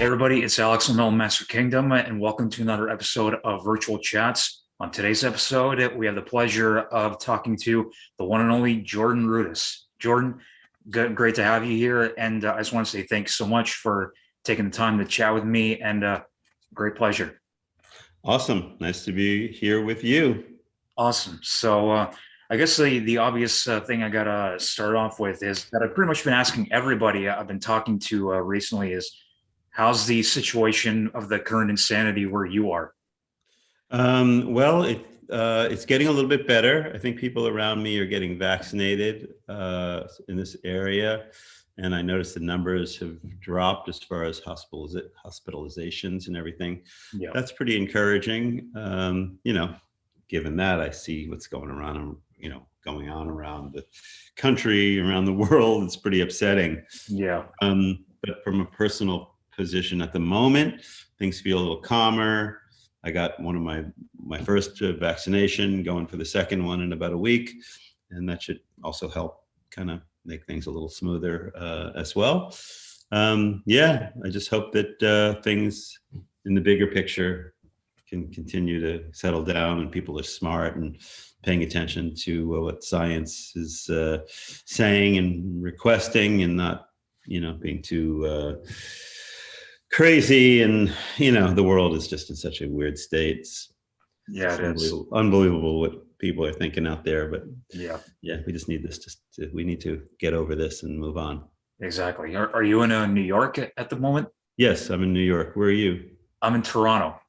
Hey everybody, it's Alex from Master Kingdom, and welcome to another episode of Virtual Chats. On today's episode, we have the pleasure of talking to the one and only Jordan Rudess. Jordan, great to have you here, and I just want to say thanks so much for taking the time to chat with me, and great pleasure. Awesome. Nice to be here with you. Awesome. So I guess the obvious thing I gotta start off with is that I've pretty much been asking everybody I've been talking to recently is, how's the situation of the current insanity where you are? It's getting a little bit better. I think people around me are getting vaccinated in this area, and I noticed the numbers have dropped as far as hospitalizations and everything. Yeah. That's pretty encouraging. Given that, I see what's going around, going on around the country, around the world. It's pretty upsetting. Yeah. But from a personal position at the moment, things feel a little calmer. I got one of my first vaccination, going for the second one in about a week, and that should also help kind of make things a little smoother as well. I just hope that things in the bigger picture can continue to settle down, and people are smart and paying attention to what science is saying and requesting, and not being too crazy. And the world is just in such a weird state. It's unbelievable what people are thinking out there. But we just need this. We need to get over this and move on. Exactly. Are you in New York at the moment? Yes, I'm in New York. Where are you? I'm in Toronto.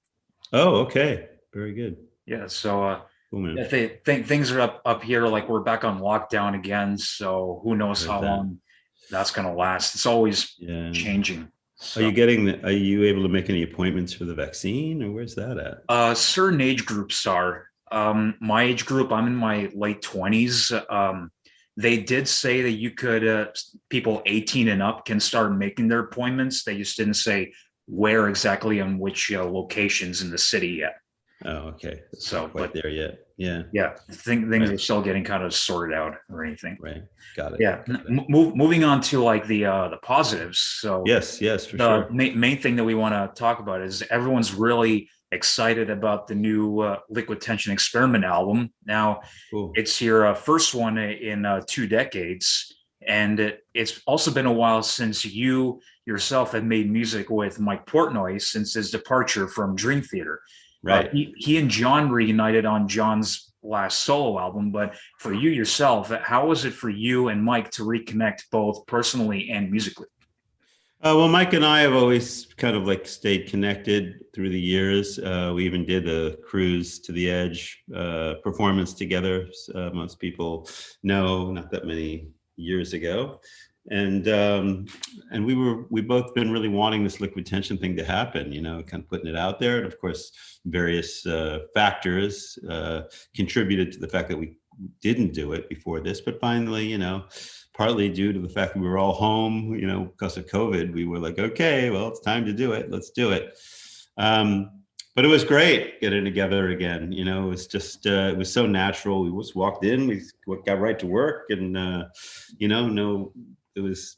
Oh, okay. Very good. Yeah. So Cool, I think things are up here. Like, we're back on lockdown again. So who knows how long that's going to last. It's always changing. So, are you able to make any appointments for the vaccine, or where's that at? Certain age groups are. My age group, I'm in my late 20s. They did say that you could, people 18 and up can start making their appointments. They just didn't say where exactly and which locations in the city yet. Oh, okay. So, not quite there yet. Yeah. Yeah, things are still getting kind of sorted out or anything. Right. Got it. Yeah. Moving on to like the positives. So yes, for the sure. main thing that we want to talk about is everyone's really excited about the new Liquid Tension Experiment album. Now, Cool. It's your first one in 2 decades, and it's also been a while since you yourself had made music with Mike Portnoy since his departure from Dream Theater. Right. He and John reunited on John's last solo album, but for you yourself, how was it for you and Mike to reconnect both personally and musically? Well, Mike and I have always kind of like stayed connected through the years. We even did a Cruise to the Edge performance together. Most people know, not that many years ago. And we both been really wanting this Liquid Tension thing to happen, kind of putting it out there. And of course, various factors contributed to the fact that we didn't do it before this. But finally, partly due to the fact that we were all home, because of COVID, we were like, okay, well, it's time to do it. Let's do it. But it was great getting together again. It was just, it was so natural. We just walked in, we got right to work, and, there was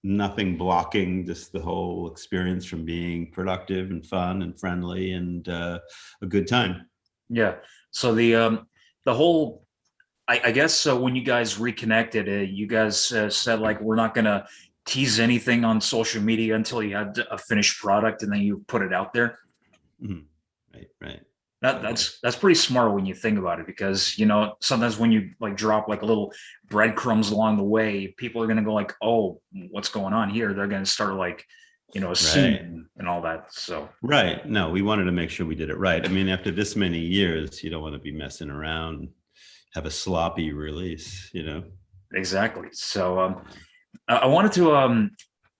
nothing blocking just the whole experience from being productive and fun and friendly and a good time. Yeah. So the whole, I guess when you guys reconnected, you guys said like, we're not going to tease anything on social media until you had a finished product, and then you put it out there. Mm-hmm. Right. That's pretty smart when you think about it, because sometimes when you like drop like a little breadcrumbs along the way, people are going to go like, oh, what's going on here? They're going to start like seeing and all that. So right. No, we wanted to make sure we did it right. I mean, after this many years, you don't want to be messing around, have a sloppy release. Exactly. So I wanted to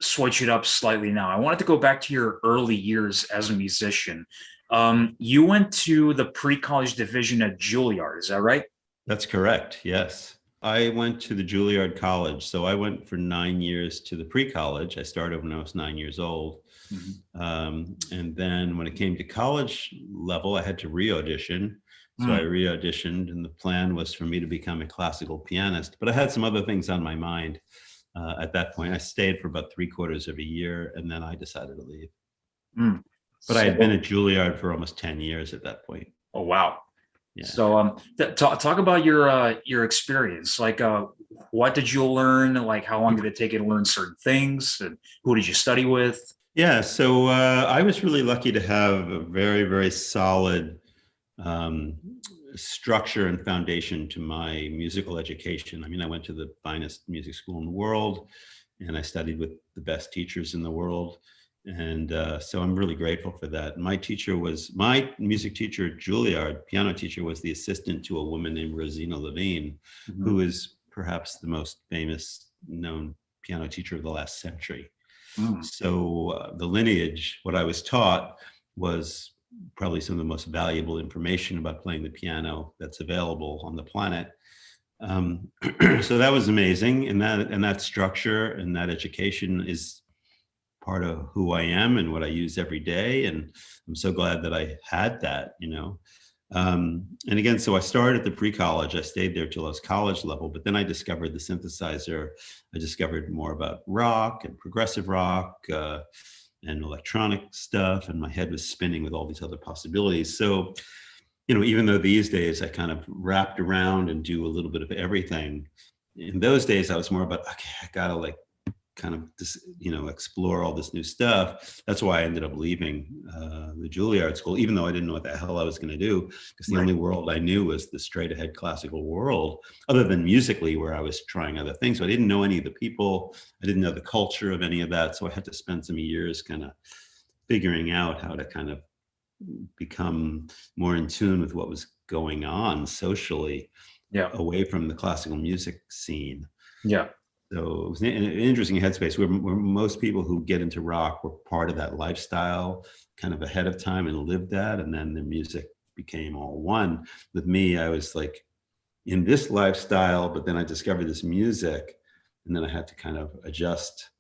switch it up slightly now. I wanted to go back to your early years as a musician. You went to the pre-college division at Julliard, is that right? That's correct, yes. I went to the Julliard College. So I went for 9 years to the pre-college. I started when I was 9 years old. Mm-hmm. And then when it came to college level, I had to re-audition. So I re-auditioned, and the plan was for me to become a classical pianist. But I had some other things on my mind at that point. I stayed for about 3/4 of a year, and then I decided to leave. Mm. But I had been at So, Julliard for almost 10 years at that point. oh wow. Yeah. So, talk about your experience. Like, what did you learn? Like, how long did it take you to learn certain things? And who did you study with? Yeah. So I was really lucky to have a very, very solid um, structure and foundation to my musical education. I mean, I went to the finest music school in the world, and I studied with the best teachers in the world. And so I'm really grateful for that. My music teacher at Juilliard, piano teacher, was the assistant to a woman named Rosina Levine, Mhm. who is perhaps the most famous known piano teacher of the last century. Mm. So the lineage, what I was taught was probably some of the most valuable information about playing the piano that's available on the planet. Um, so that was amazing, and that structure and that education is part of who I am and what I use every day. And I'm so glad that I had that, you know. And again, so I started at the pre-college. I stayed there till I was college level, but then I discovered the synthesizer. I discovered more about rock and progressive rock and electronic stuff, and my head was spinning with all these other possibilities. So, you know, even though these days I kind of wrapped around and do a little bit of everything, in those days I was more about, okay, I gotta like kind of explore all this new stuff. That's why I ended up leaving the Juilliard school, even though I didn't know what the hell I was going to do, because the only world I knew was the straight ahead classical world, other than musically, where I was trying other things. So I didn't know any of the people. I didn't know the culture of any of that. So I had to spend some years kind of figuring out how to kind of become more in tune with what was going on socially Yeah. away from the classical music scene. Yeah. So it was an interesting headspace where most people who get into rock were part of that lifestyle kind of ahead of time and lived that. And then the music became all one. With me, I was like in this lifestyle, but then I discovered this music, and then I had to kind of adjust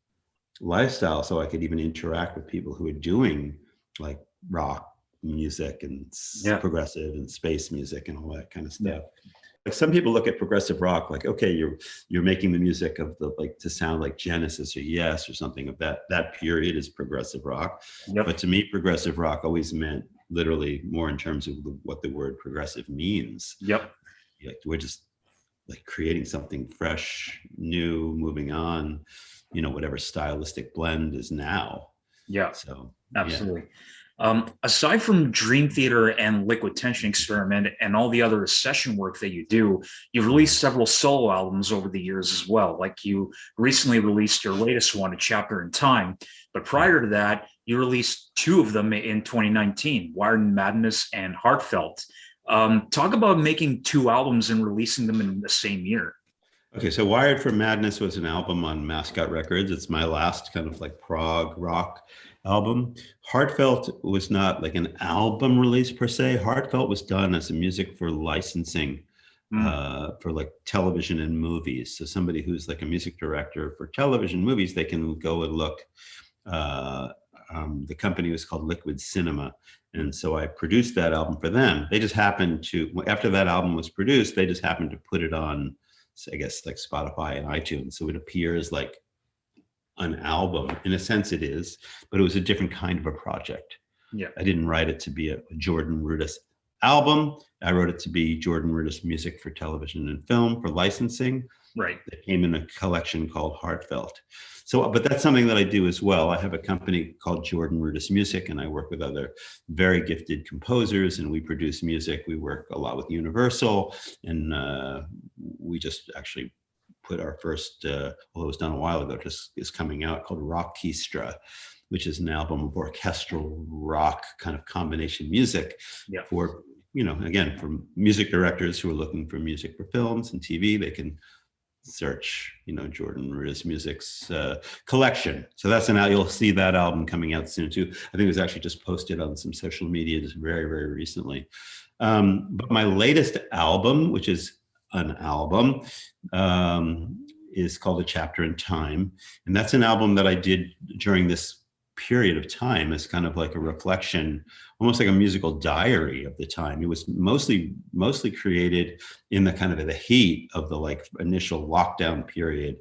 lifestyle so I could even interact with people who are doing like rock music and Yeah. progressive and space music and all that kind of stuff. Yeah. Like some people look at progressive rock like, okay, you're making the music of the like to sound like Genesis or Yes or something of that period is progressive rock. Yep. But to me, progressive rock always meant literally more in terms of what the word progressive means. Yep. Like we're just like creating something fresh, new, moving on, you know, whatever stylistic blend is now. Yeah. So Absolutely. Aside from Dream Theater and Liquid Tension Experiment and all the other session work that you do, you've released several solo albums over the years as well. Like you recently released your latest one, A Chapter in Time. But prior to that, you released two of them in 2019, Wired in Madness and Heartfelt. Talk about making two albums and releasing them in the same year. Okay, so Wired for Madness was an album on Mascot Records. It's my last kind of like prog rock album. Heartfelt was not like an album release per se. Heartfelt was done as a music for licensing for like television and movies. So somebody who's like a music director for television movies, they can go and look. The company was called Liquid Cinema. And so I produced that album for them. They just happened to, after that album was produced, they just happened to put it on, I guess, like Spotify and iTunes. So it appears like an album. In a sense it is, but it was a different kind of a project. Yeah. I didn't write it to be a Jordan Rudess album. I wrote it to be Jordan Rudess music for television and film for licensing. Right. It came in a collection called Heartfelt. So, but that's something that I do as well. I have a company called Jordan Rudess Music, and I work with other very gifted composers, and we produce music. We work a lot with Universal, and we just actually put our first, although it was done a while ago, just is coming out, called Rockestra, which is an album of orchestral rock kind of combination music for, you know, again, for music directors who are looking for music for films and TV. They can search, you know, Jordan Rudess Music's collection. So that's you'll see that album coming out soon too. I think it was actually just posted on some social media just very, very recently. But my latest album, which is an album, is called A Chapter in Time. And that's an album that I did during this period of time as kind of like a reflection, almost like a musical diary of the time. It was mostly created in the kind of the heat of the like initial lockdown period,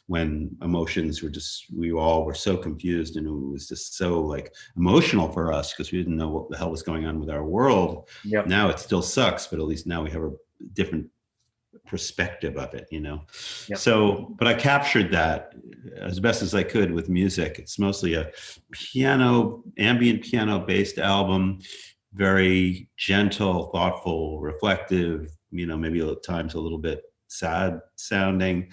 when emotions were we all were so confused, and it was just so like emotional for us because we didn't know what the hell was going on with our world. Yep. Now it still sucks, but at least now we have a different perspective of it, you know? Yep. So, but I captured that as best as I could with music. It's mostly a ambient piano based album, very gentle, thoughtful, reflective, you know, maybe at times a little bit sad sounding,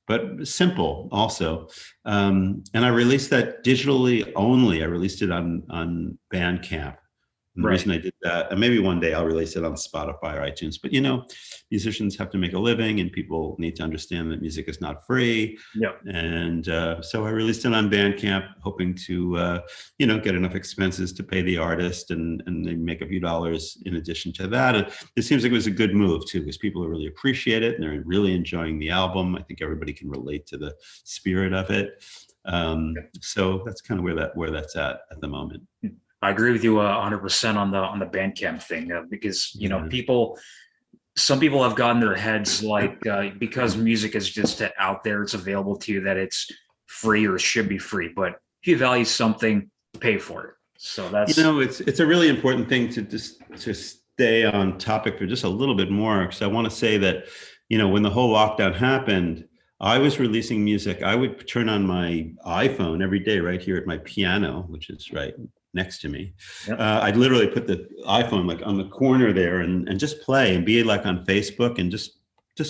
but simple also. And I released that digitally only. I released it on Bandcamp. And the reason I did that, and maybe one day I'll release it on Spotify or iTunes, but you know, musicians have to make a living, and people need to understand that music is not free. Yep. And so I released it on Bandcamp, hoping to, you know, get enough expenses to pay the artist, and they make a few dollars in addition to that. And it seems like it was a good move too, because people really appreciate it and they're really enjoying the album. I think everybody can relate to the spirit of it. So that's kind of where that's at the moment. I agree with you 100% on the Bandcamp thing, because you know, some people have gotten their heads like because music is just out there, it's available to you, that it's free or should be free. But if you value something, pay for it. So that's, you know, it's a really important thing to stay on topic for just a little bit more, because I want to say that, you know, when the whole lockdown happened, I was releasing music. I would turn on my iPhone every day right here at my piano, which is right next to me. Yep. I'd literally put the iPhone like on the corner there and just play and be like on Facebook and just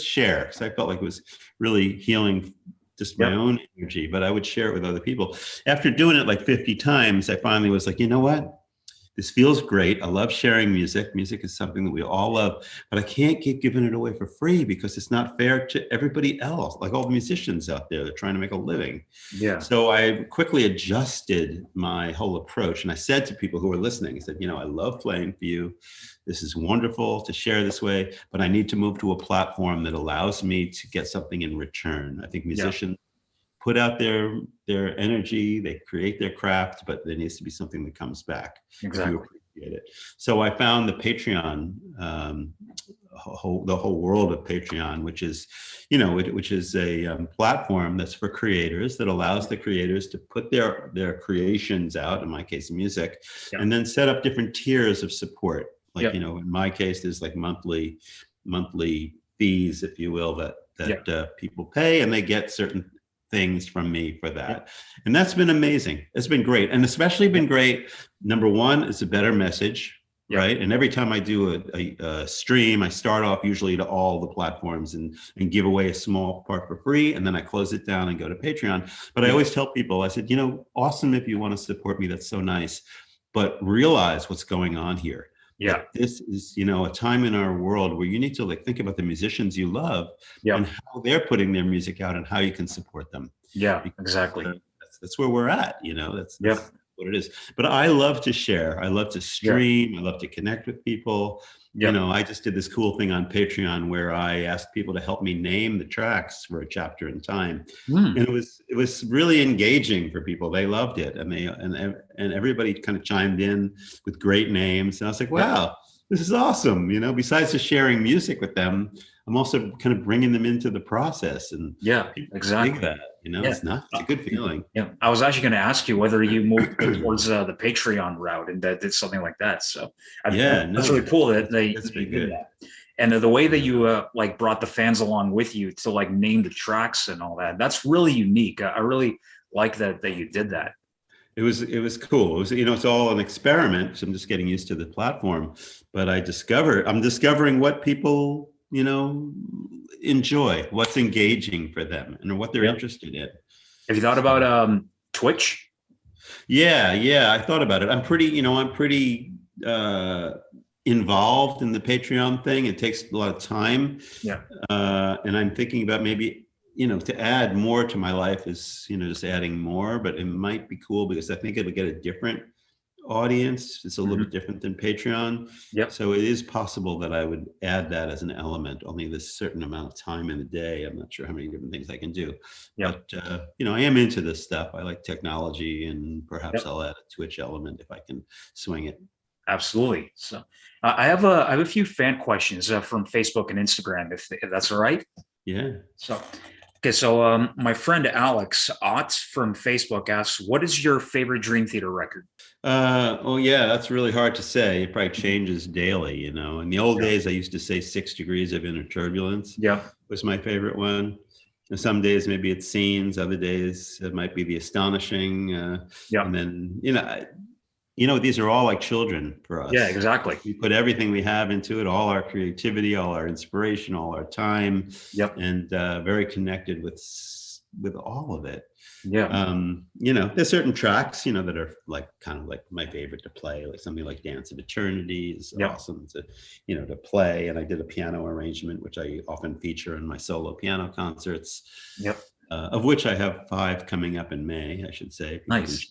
share, because I felt like it was really healing just my own energy, but I would share it with other people. After doing it like 50 times, I finally was like, you know what? This feels great. I love sharing music. Music is something that we all love, but I can't keep giving it away for free because it's not fair to everybody else, like all the musicians out there that are trying to make a living. Yeah. So I quickly adjusted my whole approach. And I said to people who were listening, I said, you know, I love playing for you. This is wonderful to share this way, but I need to move to a platform that allows me to get something in return. I think musicians put out their energy, they create their craft, but there needs to be something that comes back. Exactly. To appreciate it. So I found the Patreon, the whole world of Patreon, which is, you know, which is a platform that's for creators, that allows the creators to put their creations out, in my case, music, and then set up different tiers of support. Like, you know, in my case, there's like monthly fees, if you will, that people pay, and they get certain things from me for that. And that's been amazing. It's been great. And especially been great. Number one, it's a better message, right? And every time I do a stream, I start off usually to all the platforms and give away a small part for free. And then I close it down and go to Patreon. But I always tell people, I said, you know, awesome if you want to support me, that's so nice. But realize what's going on here. Yeah, like this is, you know, a time in our world where you need to like think about the musicians you love and how they're putting their music out and how you can support them. Yeah, because exactly. That's where we're at, you know, that's what it is. But I love to share. I love to stream. I love to connect with people. You know, I just did this cool thing on Patreon where I asked people to help me name the tracks for a chapter in time. And it was really engaging for people. They loved it. And and everybody kind of chimed in with great names. And I was like, wow, this is awesome. You know, besides just sharing music with them, I'm also kind of bringing them into the process. And exactly that, you know, it's a good feeling. Yeah. I was actually going to ask you whether you moved towards the Patreon route and that did something like that. So that's really cool that they did that. And the way that you like brought the fans along with you to like name the tracks and all that, that's really unique. I really like that you did that. It was cool. It was, you know, it's all an experiment. So I'm just getting used to the platform, but I'm discovering what people, you know, enjoy, what's engaging for them and what they're interested in. Have you thought about Twitch? Yeah, I thought about it. I'm pretty involved in the Patreon thing. It takes a lot of time. And I'm thinking about maybe, you know, to add more to my life is, you know, just adding more, but it might be cool because I think it'll get a different audience. It's a little bit different than Patreon. Yep. So it is possible that I would add that as an element, only this certain amount of time in the day. I'm not sure how many different things I can do. Yep. But, I am into this stuff. I like technology, and perhaps Yep. I'll add a Twitch element if I can swing it. Absolutely. So I have a few fan questions from Facebook and Instagram, if that's all right. Yeah. So, okay. So my friend Alex Ott from Facebook asks, what is your favorite Dream Theater record? Oh yeah, that's really hard to say. It probably changes daily, In the old Yeah. days, I used to say 6 Degrees of Inner Turbulence Yeah. was my favorite one. And some days maybe it's Scenes, other days it might be The Astonishing. Yeah. And then, these are all like children for us. Yeah, exactly. We put everything we have into it, all our creativity, all our inspiration, all our time, Yep. and very connected with all of it. Yeah. There's certain tracks, that are like kind of like my favorite to play, like something like Dance of Eternity is Yep. awesome to play. And I did a piano arrangement, which I often feature in my solo piano concerts. Yep. Of which I have 5 coming up in May, I should say. Nice.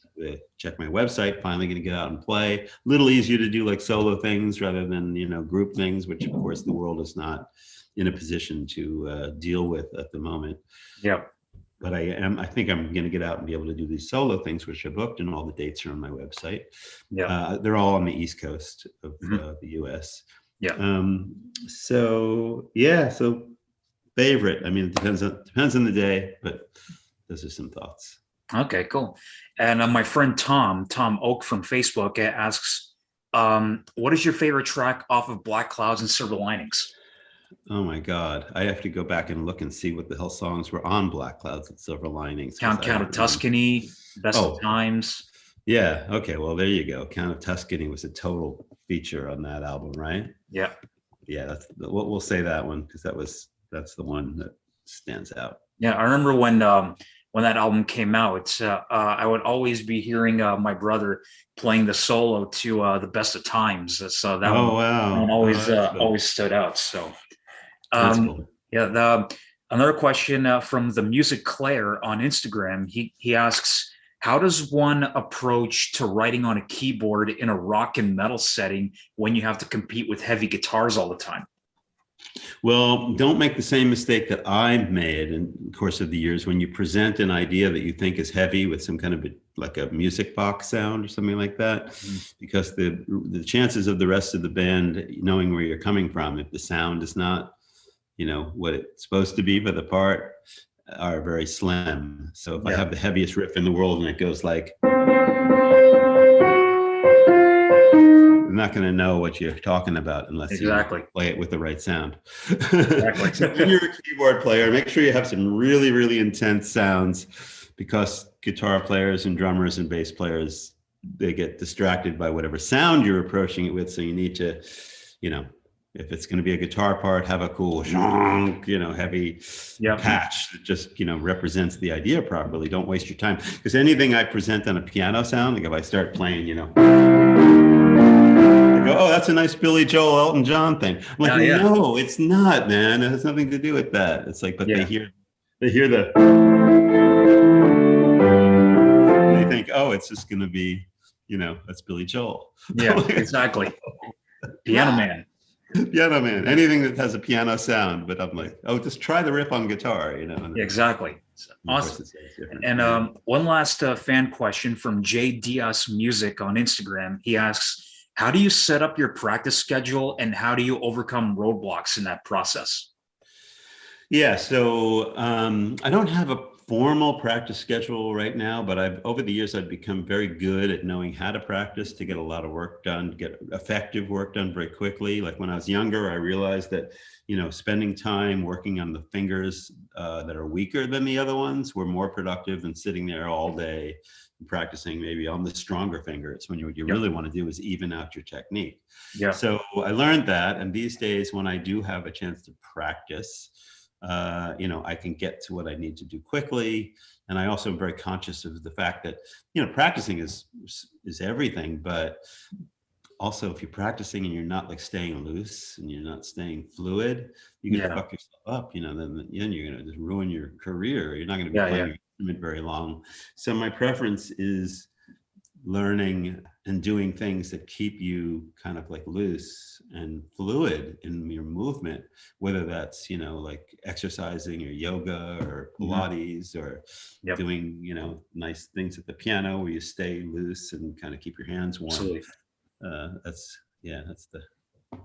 Check my website. Finally going to get out and play. A little easier to do like solo things rather than, group things, which of course the world is not in a position to deal with at the moment. Yep. But I think I'm going to get out and be able to do these solo things, which are booked, and all the dates are on my website. Yeah. They're all on the East Coast of the US. Yeah. So favorite. I mean, it depends on the day, but those are some thoughts. Okay, cool. And my friend Tom Oak from Facebook asks, what is your favorite track off of Black Clouds and Silver Linings? Oh my God. I have to go back and look and see what the hell songs were on Black Clouds and Silver Linings. Count of Tuscany, Best of Times. Yeah. Okay. Well, there you go. Count of Tuscany was a total feature on that album, right? Yeah. Yeah. We'll say that one because that's the one that stands out. Yeah. I remember when that album came out, I would always be hearing my brother playing the solo to the Best of Times. So that one always stood out. So. Cool. Yeah. Another question from the Music Claire on Instagram. He asks, how does one approach to writing on a keyboard in a rock and metal setting when you have to compete with heavy guitars all the time? Well, don't make the same mistake that I've made in the course of the years when you present an idea that you think is heavy with some kind of like a music box sound or something like that, because the chances of the rest of the band knowing where you're coming from, if the sound is not what it's supposed to be for the part, are very slim. So if I have the heaviest riff in the world and it goes like, I'm not going to know what you're talking about unless you play it with the right sound. Exactly. So when you're a keyboard player, make sure you have some really, really intense sounds, because guitar players and drummers and bass players, they get distracted by whatever sound you're approaching it with. So you need to, if it's going to be a guitar part, have a cool, heavy patch that just, represents the idea properly. Don't waste your time. Because anything I present on a piano sound, like if I start playing, I go, oh, that's a nice Billy Joel, Elton John thing. I'm like, no, it's not, man. It has nothing to do with that. It's like, but they hear the, they think, oh, it's just going to be, that's Billy Joel. Yeah, exactly. Piano Man. Piano Man, anything that has a piano sound, but I'm like, oh, just try the riff on guitar, Exactly. Awesome. And one last fan question from J Diaz Music on Instagram. He asks, how do you set up your practice schedule and how do you overcome roadblocks in that process? Yeah, so I don't have a formal practice schedule right now, but over the years, I've become very good at knowing how to practice to get a lot of work done, get effective work done very quickly. Like when I was younger, I realized that, spending time working on the fingers that are weaker than the other ones were more productive than sitting there all day and practicing maybe on the stronger fingers, when what you really want to do is even out your technique. Yeah. So I learned that. And these days, when I do have a chance to practice, I can get to what I need to do quickly. And I also am very conscious of the fact that, practicing is everything, but also if you're practicing and you're not like staying loose and you're not staying fluid, you can fuck yourself up, then you're going to just ruin your career. You're not going to be playing your instrument very long. So my preference is learning and doing things that keep you kind of like loose and fluid in your movement, whether that's, like exercising or yoga or Pilates or Yep. doing, nice things at the piano where you stay loose and kind of keep your hands warm. Absolutely. That's the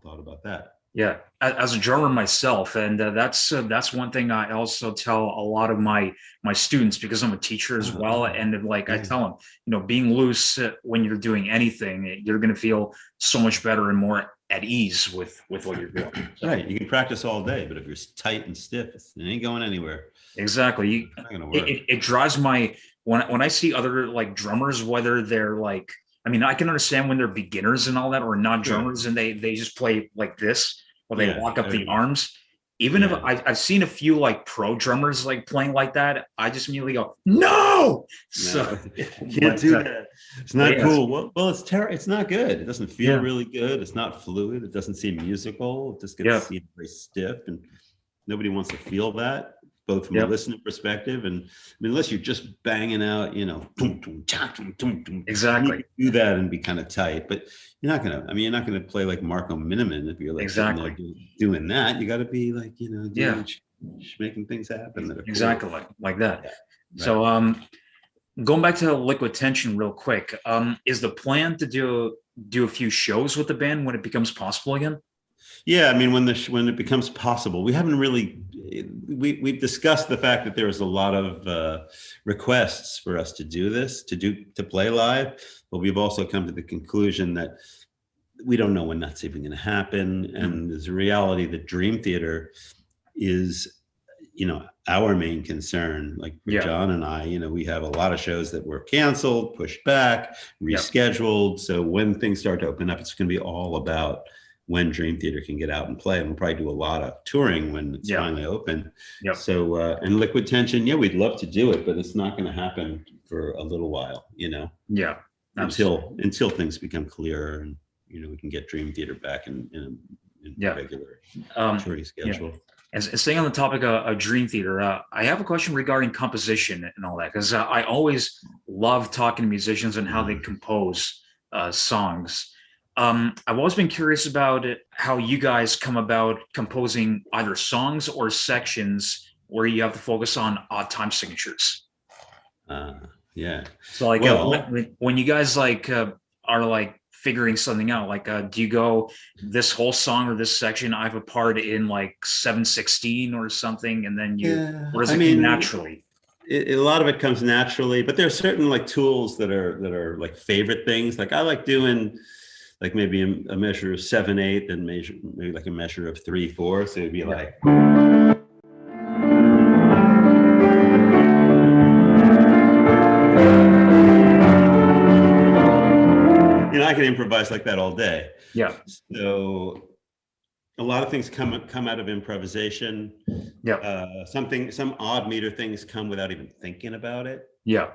thought about that. Yeah, as a drummer myself, and that's one thing I also tell a lot of my students, because I'm a teacher as well, and like I tell them, being loose when you're doing anything, you're going to feel so much better and more at ease with what you're doing. So, right, you can practice all day, but if you're tight and stiff, it ain't going anywhere. Exactly, it's not gonna work. It drives my when I see other like drummers, whether they're like, I mean, I can understand when they're beginners and all that, or non-drummers, and they just play like this, or they lock up the arms. Even if I've seen a few like pro drummers like playing like that, I just immediately go, no. So can't do that. It's not cool. Well, it's terrible. It's not good. It doesn't feel really good. It's not fluid. It doesn't seem musical. It just gets very stiff, and nobody wants to feel that, both from a listening perspective, and I mean, unless you're just banging out, exactly, you can do that and be kind of tight, but you're not gonna play like Marco Miniman if you're like exactly doing that. You got to be like, making things happen that are exactly cool. like that. Right. So going back to Liquid Tension real quick, is the plan to do a few shows with the band when it becomes possible again? Yeah, I mean, when it becomes possible, we haven't really. We've discussed the fact that there was a lot of requests for us to do this, to play live, but we've also come to the conclusion that we don't know when that's even going to happen. And there's a reality that Dream Theater is, our main concern. Like for John and I, we have a lot of shows that were canceled, pushed back, rescheduled. So when things start to open up, it's going to be all about when Dream Theater can get out and play. And we'll probably do a lot of touring when it's finally open. So, and Liquid Tension, we'd love to do it, but it's not going to happen for a little while, Yeah. Until things become clearer and, we can get Dream Theater back in a regular touring schedule. And staying on the topic of Dream Theater, I have a question regarding composition and all that, because I always love talking to musicians and how they compose songs. I've always been curious about how you guys come about composing either songs or sections where you have to focus on odd time signatures. So like when you guys are like figuring something out, like do you go this whole song or this section, I have a part in like 7/16 or something, and then or does it come naturally? A lot of it comes naturally, but there are certain like tools that are like favorite things. Like I like doing like maybe a measure of 7/8 and maybe like a measure of 3/4. So it'd be like. I can improvise like that all day. Yeah. So a lot of things come out of improvisation. Yeah. Some odd meter things come without even thinking about it. Yeah.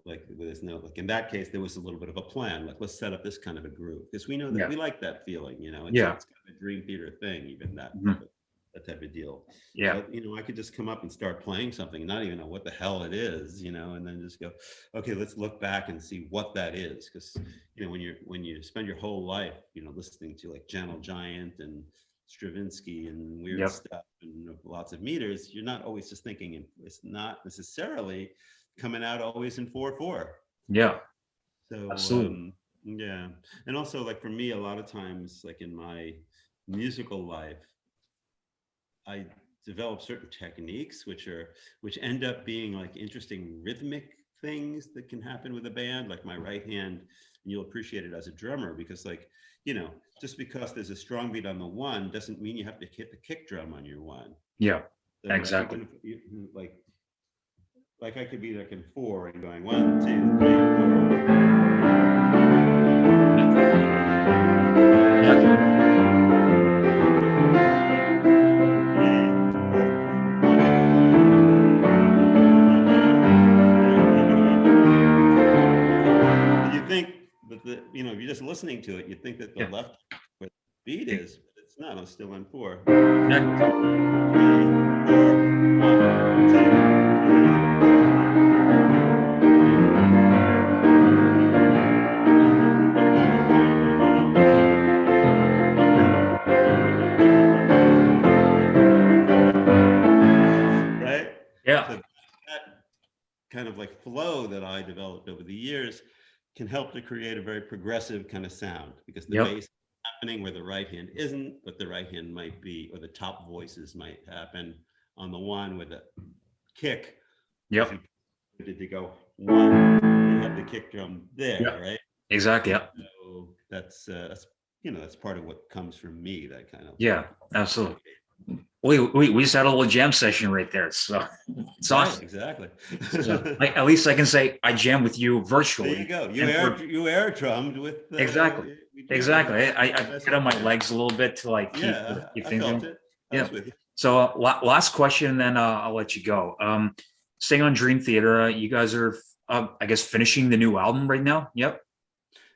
Like there's no, like in that case, there was a little bit of a plan. Like, let's set up this kind of a groove because we know that we like that feeling, it's kind of a Dream Theater thing, even that type of deal. Yeah. But, I could just come up and start playing something and not even know what the hell it is, and then just go, okay, let's look back and see what that is. Because, when you spend your whole life, listening to like Gentle Giant and Stravinsky and weird stuff and lots of meters, you're not always just thinking, it's not necessarily coming out always in 4/4. Yeah. So absolutely. And also like for me, a lot of times, like in my musical life, I develop certain techniques which end up being like interesting rhythmic things that can happen with a band, like my right hand, and you'll appreciate it as a drummer because like, just because there's a strong beat on the one doesn't mean you have to hit the kick drum on your one. Yeah, so exactly. Like I could be like in 4 and going 1, 2, 3, 4. You think that if you're just listening to it, you think that the left where the beat is, but it's not. I'm still in 4. 3, 4, 1, 2. flow that I developed over the years can help to create a very progressive kind of sound, because the Yep. bass is happening where the right hand isn't, but the right hand might be, or the top voices might happen on the one with the kick. Yep. Did to go one, you have the kick drum there, Yep. right? Exactly. Yep. So that's that's part of what comes from me, that kind of. Yeah, absolutely. We just had a little jam session right there. So it's Right, awesome. exactly. So at least I can say I jam with you virtually. There you go. And You air drummed with exactly. Julliard. Exactly. I put on my legs a little bit to like keep I things felt going. it. I Yeah. was with you. So last question, and then I'll let you go. Staying on Dream Theater, you guys are, I guess, finishing the new album right now. Yep.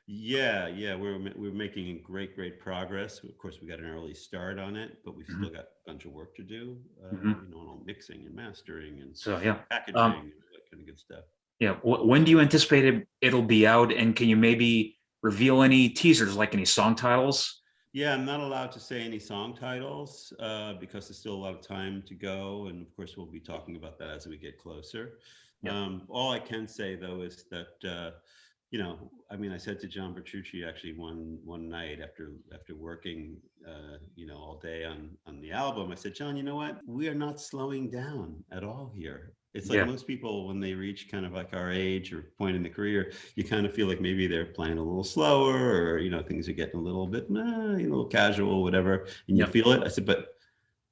Yeah, we're making great progress. Of course, we got an early start on it, but we've still got a bunch of work to do. All mixing and mastering and So yeah, packaging and that kind of good stuff. Yeah. When do you anticipate it'll be out? And can you maybe reveal any teasers, like any song titles? Yeah, I'm not allowed to say any song titles because there's still a lot of time to go. And of course, we'll be talking about that as we get closer. Yeah. All I can say, though, is that, I said to John Bertucci actually one night after working, all day on the album, I said, John, you know what? We are not slowing down at all here. It's like most people, when they reach kind of like our age or point in the career, you kind of feel like maybe they're playing a little slower, or, things are getting a little bit, a little casual, whatever. And you feel it. I said, but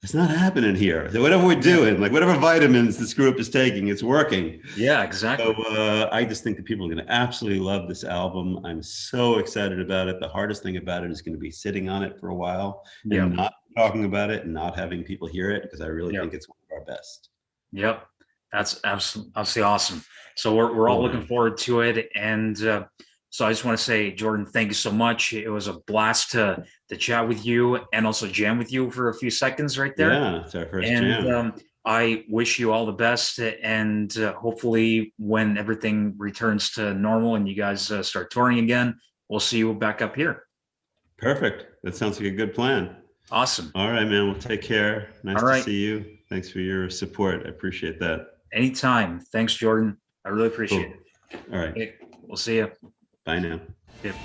it's not happening here. So whatever we're doing, like whatever vitamins this group is taking, it's working. Yeah, exactly. So I just think that people are going to absolutely love this album. I'm so excited about it. The hardest thing about it is going to be sitting on it for a while and not talking about it and not having people hear it, because I really think it's one of our best. Yep. That's absolutely awesome. So we're all looking forward to it. And so I just want to say, Jordan, thank you so much. It was a blast to chat with you and also jam with you for a few seconds right there. Yeah, it's our first jam. I wish you all the best. And hopefully when everything returns to normal and you guys start touring again, we'll see you back up here. Perfect. That sounds like a good plan. Awesome. All right, man. Well, take care. Nice to see you. Thanks for your support. I appreciate that. Anytime. Thanks, Jordan. I really appreciate it. All right. Okay, we'll see you. Bye now. Yep.